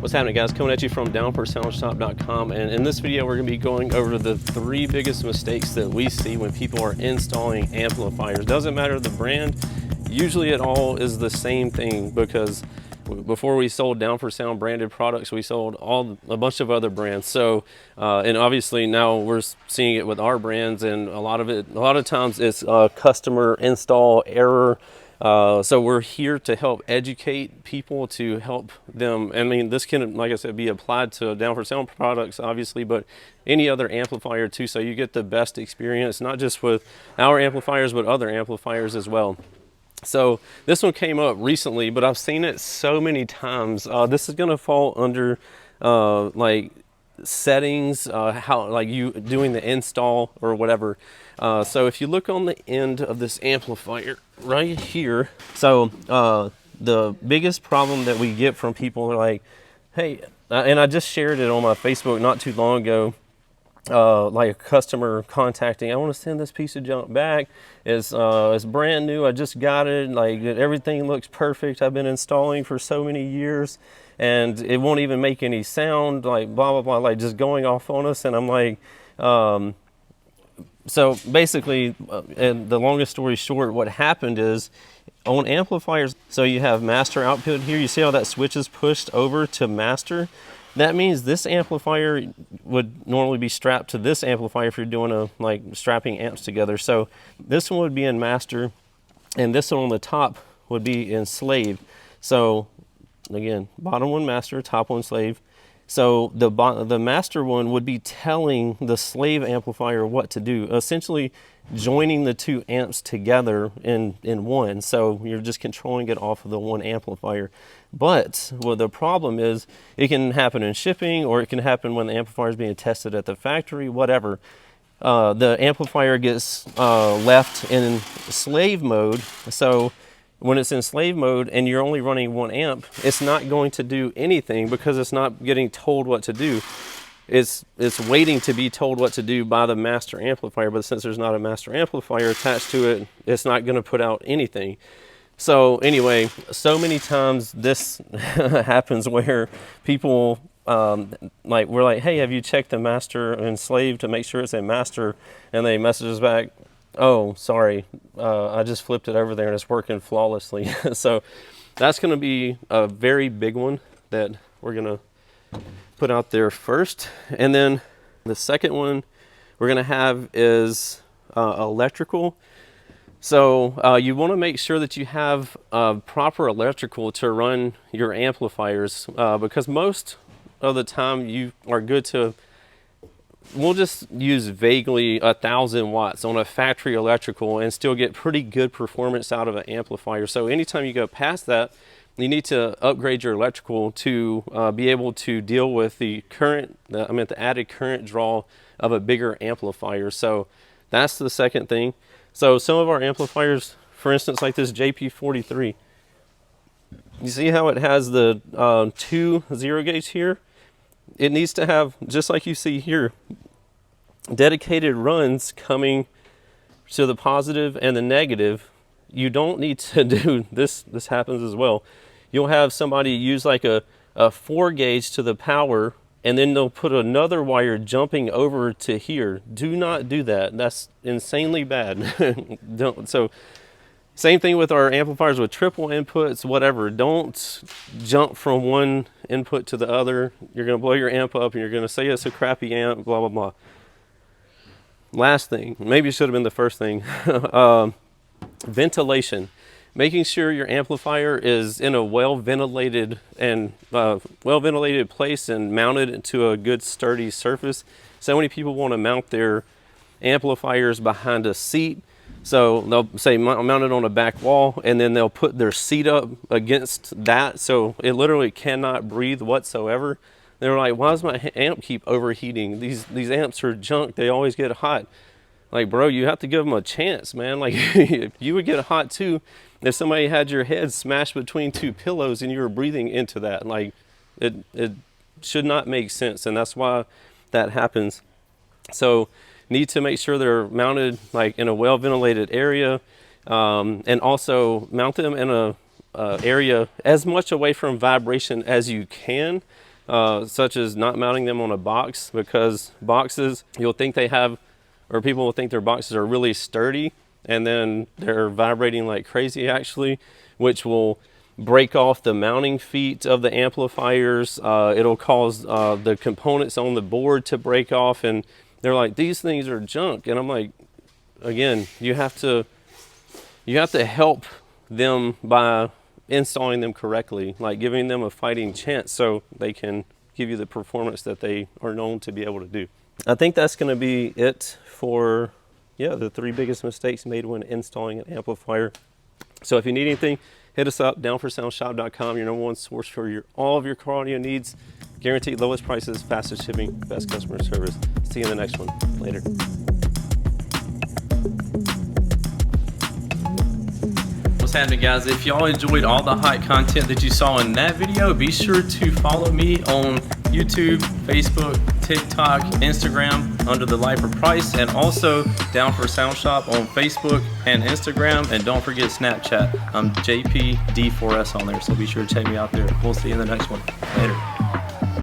What's happening, guys? Coming at you from downforsoundshop.com, and in this video we're going to be going over the 3 biggest mistakes that we see when people are installing amplifiers. Doesn't matter the brand, usually it all is the same thing, because before we sold Down for Sound branded products, we sold a bunch of other brands. So and obviously now we're seeing it with our brands, and a lot of times it's customer install error. So we're here to help educate people, to help them. I mean, this can, like I said, be applied to Down for Sound products, obviously, but any other amplifier too, so you get the best experience, not just with our amplifiers, but other amplifiers as well. So this one came up recently, but I've seen it so many times. This is going to fall under like settings, how, like you doing the install or whatever. So if you look on the end of this amplifier right here, so the biggest problem that we get from people are like, hey, and I just shared it on my Facebook not too long ago, like a customer contacting, I want to send this piece of junk back. It's brand new, I just got it, like everything looks perfect, I've been installing for so many years and it won't even make any sound, like blah blah blah, like just going off on us. And I'm like, so basically, and the longest story short, what happened is on amplifiers, so you have master output here, you see how that switch is pushed over to master? That means this amplifier would normally be strapped to this amplifier if you're doing like strapping amps together. So this one would be in master, and this one on the top would be in slave. So again, bottom one master, top one slave. So the master one would be telling the slave amplifier what to do, essentially joining the 2 amps together in one. So you're just controlling it off of the one amplifier. But well, the problem is it can happen in shipping, or it can happen when the amplifier is being tested at the factory, whatever. The amplifier gets left in slave mode. So when it's in slave mode and you're only running 1 amp, it's not going to do anything because it's not getting told what to do. It's waiting to be told what to do by the master amplifier, but since there's not a master amplifier attached to it, it's not going to put out anything. So anyway, so many times this happens where people, like, we're like, hey, have you checked the master and slave to make sure it's a master? And they message us back, oh, sorry, I just flipped it over there and it's working flawlessly. So that's going to be a very big one that we're going to put out there first. And then the second one we're going to have is electrical. So you want to make sure that you have proper electrical to run your amplifiers, because most of the time you are good to, we'll just use vaguely 1,000 watts on a factory electrical and still get pretty good performance out of an amplifier. So anytime you go past that, you need to upgrade your electrical to be able to deal with the current, the added current draw of a bigger amplifier. So that's the second thing. So some of our amplifiers, for instance, like this JP43, you see how it has the 2 0 gauge here? It needs to have, just like you see here, dedicated runs coming to the positive and the negative. You don't need to do this. This happens as well. You'll have somebody use like a 4 gauge to the power, and then they'll put another wire jumping over to here. Do not do that. That's insanely bad. Don't. So same thing with our amplifiers with triple inputs, whatever. Don't jump from one input to the other. You're going to blow your amp up and you're going to say it's a crappy amp, blah, blah, blah. Last thing, maybe it should have been the first thing, ventilation. Making sure your amplifier is in a well-ventilated place and mounted to a good sturdy surface. So many people want to mount their amplifiers behind a seat. So they'll say mount it on a back wall, and then they'll put their seat up against that, so it literally cannot breathe whatsoever. They're like, why does my amp keep overheating? These amps are junk, they always get hot. Like, bro, you have to give them a chance, man. Like, you would get hot too if somebody had your head smashed between 2 pillows and you were breathing into that. Like, it should not make sense, and that's why that happens. So need to make sure they're mounted like in a well ventilated area, and also mount them in a area as much away from vibration as you can. such as not mounting them on a box, because boxes, you'll think they have, or people will think their boxes are really sturdy, and then they're vibrating like crazy actually, which will break off the mounting feet of the amplifiers. It'll cause the components on the board to break off, and they're like, these things are junk. And I'm like, again, you have to help them by installing them correctly, like giving them a fighting chance so they can give you the performance that they are known to be able to do. I think that's going to be it for the 3 biggest mistakes made when installing an amplifier. So if you need anything, hit us up, downforsoundshop.com, your #1 source for all of your car audio needs. Guaranteed lowest prices, fastest shipping, best customer service. See you in the next one. Later. What's happening, guys? If y'all enjoyed all the hot content that you saw in that video, be sure to follow me on YouTube, Facebook, TikTok, Instagram under the Lifer Price, and also Down for Sound Shop on Facebook and Instagram. And don't forget Snapchat. I'm JPD4S on there, so be sure to check me out there. We'll see you in the next one. Later.